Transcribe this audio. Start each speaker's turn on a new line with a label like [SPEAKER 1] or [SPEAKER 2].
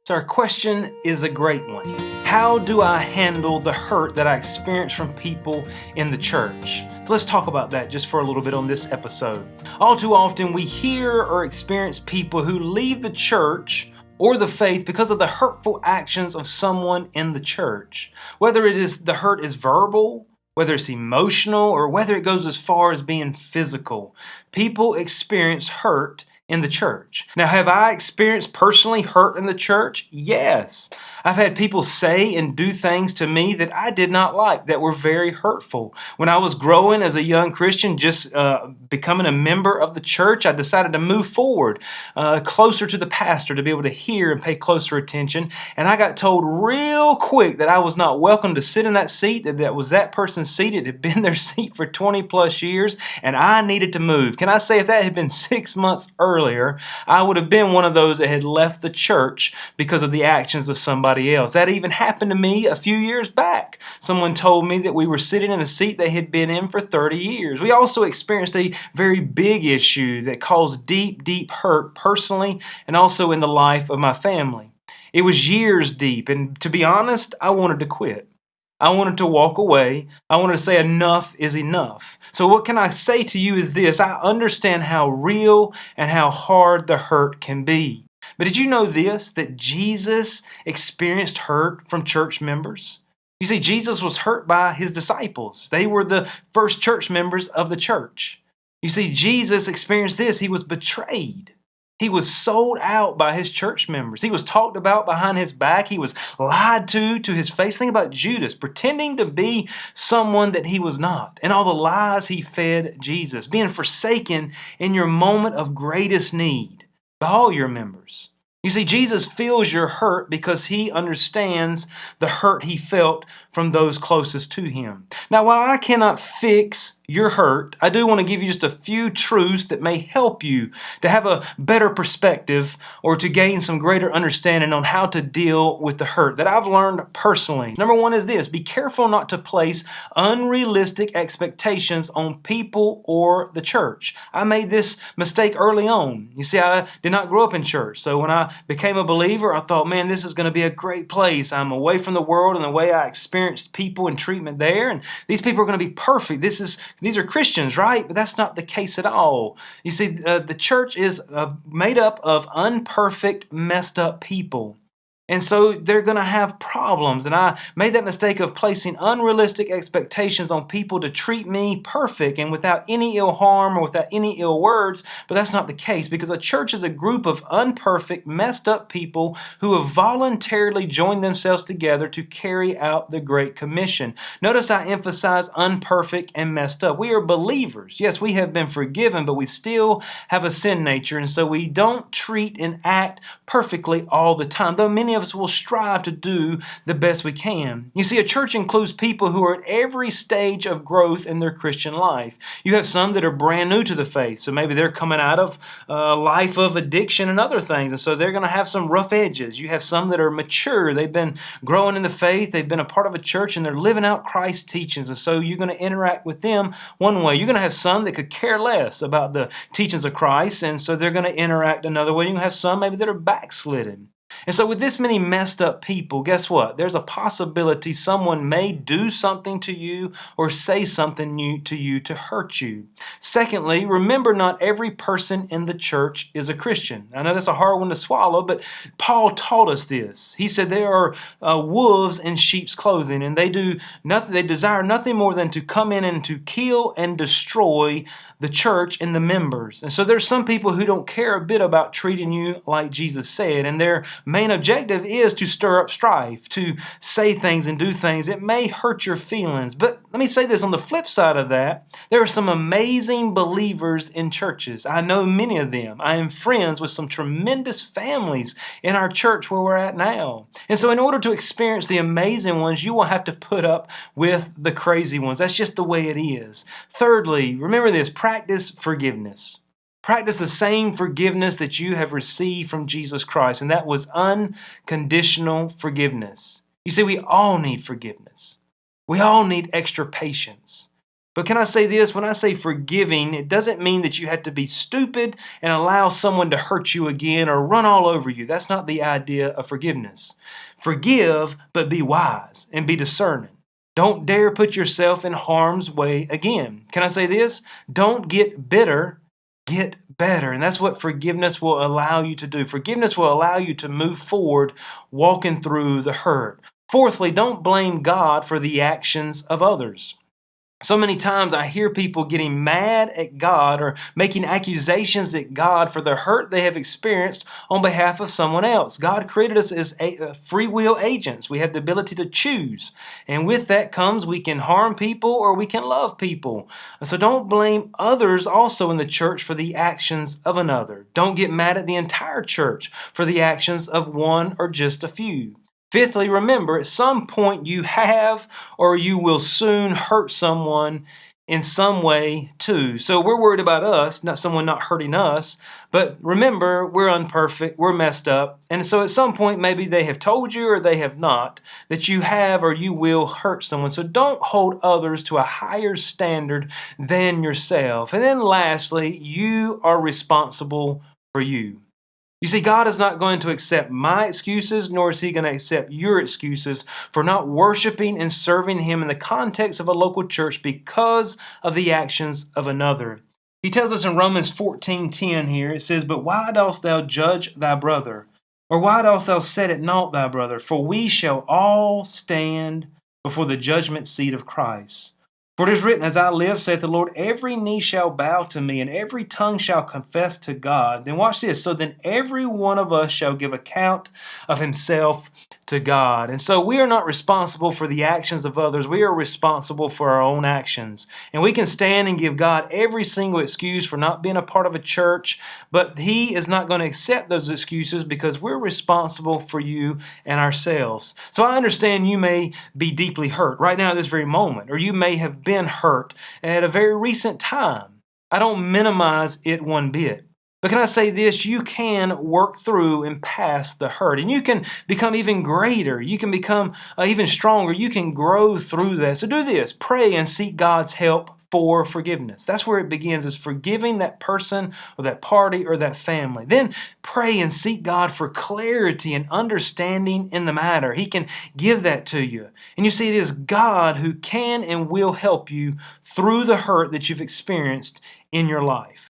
[SPEAKER 1] So our question is a great one. How do I handle the hurt that I experience from people in the church? So let's talk about that just for a little bit on this episode. All too often we hear or experience people who leave the church or the faith because of the hurtful actions of someone in the church. Whether the hurt is verbal, whether it's emotional, or whether it goes as far as being physical. People experience hurt in the church. Now, have I experienced personally hurt in the church? Yes. I've had people say and do things to me that I did not like, that were very hurtful. When I was growing as a young Christian, just becoming a member of the church, I decided to move forward closer to the pastor to be able to hear and pay closer attention. And I got told real quick that I was not welcome to sit in that seat, that was that person's seat. It had been their seat for 20 plus years, and I needed to move. Can I say if that had been 6 months earlier, I would have been one of those that had left the church because of the actions of somebody else. That even happened to me a few years back. Someone told me that we were sitting in a seat they had been in for 30 years. We also experienced a very big issue that caused deep, deep hurt personally and also in the life of my family. It was years deep, and to be honest, I wanted to quit. I wanted to walk away. I wanted to say enough is enough. So what can I say to you is this: I understand how real and how hard the hurt can be. But did you know this, that Jesus experienced hurt from church members? You see, Jesus was hurt by his disciples. They were the first church members of the church. You see, Jesus experienced this. He was betrayed. He was sold out by his church members. He was talked about behind his back. He was lied to his face. Think about Judas, pretending to be someone that he was not, and all the lies he fed Jesus, being forsaken in your moment of greatest need by all your members. You see, Jesus feels your hurt because he understands the hurt he felt from those closest to him. Now, while I cannot fix your hurt, I do want to give you just a few truths that may help you to have a better perspective or to gain some greater understanding on how to deal with the hurt that I've learned personally. Number one is this: be careful not to place unrealistic expectations on people or the church. I made this mistake early on. You see, I did not grow up in church. So when I became a believer, I thought, man, this is going to be a great place. I'm away from the world and the way I experienced people and treatment there. And these people are going to be perfect. These are Christians, right? But that's not the case at all. You see, the church is made up of imperfect, messed up people. And so they're going to have problems. And I made that mistake of placing unrealistic expectations on people to treat me perfect and without any ill harm or without any ill words. But that's not the case, because a church is a group of imperfect, messed up people who have voluntarily joined themselves together to carry out the Great Commission. Notice I emphasize imperfect and messed up. We are believers. Yes, we have been forgiven, but we still have a sin nature. And so we don't treat and act perfectly all the time, though many of us will strive to do the best we can. You see, a church includes people who are at every stage of growth in their Christian life. You have some that are brand new to the faith, so maybe they're coming out of a life of addiction and other things, and so they're going to have some rough edges. You have some that are mature. They've been growing in the faith. They've been a part of a church, and they're living out Christ's teachings, and so you're going to interact with them one way. You're going to have some that could care less about the teachings of Christ, and so they're going to interact another way. You're going to have some maybe that are backslidden. And so with this many messed up people, guess what? There's a possibility someone may do something to you or say something new to you to hurt you. Secondly, remember, not every person in the church is a Christian. I know that's a hard one to swallow, but Paul taught us this. He said there are wolves in sheep's clothing, and they do nothing. They desire nothing more than to come in and to kill and destroy the church and the members. And so there's some people who don't care a bit about treating you like Jesus said, and their main objective is to stir up strife, to say things and do things. It may hurt your feelings, but let me say this, on the flip side of that, there are some amazing believers in churches. I know many of them. I am friends with some tremendous families in our church where we're at now. And so in order to experience the amazing ones, you will have to put up with the crazy ones. That's just the way it is. Thirdly, remember this: practice forgiveness. Practice the same forgiveness that you have received from Jesus Christ, and that was unconditional forgiveness. You see, we all need forgiveness. We all need extra patience. But can I say this? When I say forgiving, it doesn't mean that you have to be stupid and allow someone to hurt you again or run all over you. That's not the idea of forgiveness. Forgive, but be wise and be discerning. Don't dare put yourself in harm's way again. Can I say this? Don't get bitter, get better. And that's what forgiveness will allow you to do. Forgiveness will allow you to move forward, walking through the hurt. Fourthly, don't blame God for the actions of others. So many times I hear people getting mad at God or making accusations at God for the hurt they have experienced on behalf of someone else. God created us as free will agents. We have the ability to choose. And with that comes we can harm people or we can love people. So don't blame others also in the church for the actions of another. Don't get mad at the entire church for the actions of one or just a few. Fifthly, remember, at some point you have or you will soon hurt someone in some way too. So we're worried about us, not someone not hurting us. But remember, we're imperfect, we're messed up. And so at some point, maybe they have told you or they have not that you have or you will hurt someone. So don't hold others to a higher standard than yourself. And then lastly, you are responsible for you. You see, God is not going to accept my excuses, nor is He going to accept your excuses for not worshiping and serving Him in the context of a local church because of the actions of another. He tells us in Romans 14:10 here, it says, "But why dost thou judge thy brother? Or why dost thou set at naught thy brother? For we shall all stand before the judgment seat of Christ. For it is written, As I live, saith the Lord, every knee shall bow to me, and every tongue shall confess to God." Then watch this. "So then every one of us shall give account of himself to God." And so we are not responsible for the actions of others. We are responsible for our own actions. And we can stand and give God every single excuse for not being a part of a church, but He is not going to accept those excuses because we're responsible for you and ourselves. So I understand you may be deeply hurt right now at this very moment, or you may have been hurt at a very recent time. I don't minimize it one bit. But can I say this? You can work through and past the hurt, and you can become even greater. You can become even stronger. You can grow through that. So do this. Pray and seek God's help for forgiveness. That's where it begins, is forgiving that person or that party or that family. Then pray and seek God for clarity and understanding in the matter. He can give that to you. And you see, it is God who can and will help you through the hurt that you've experienced in your life.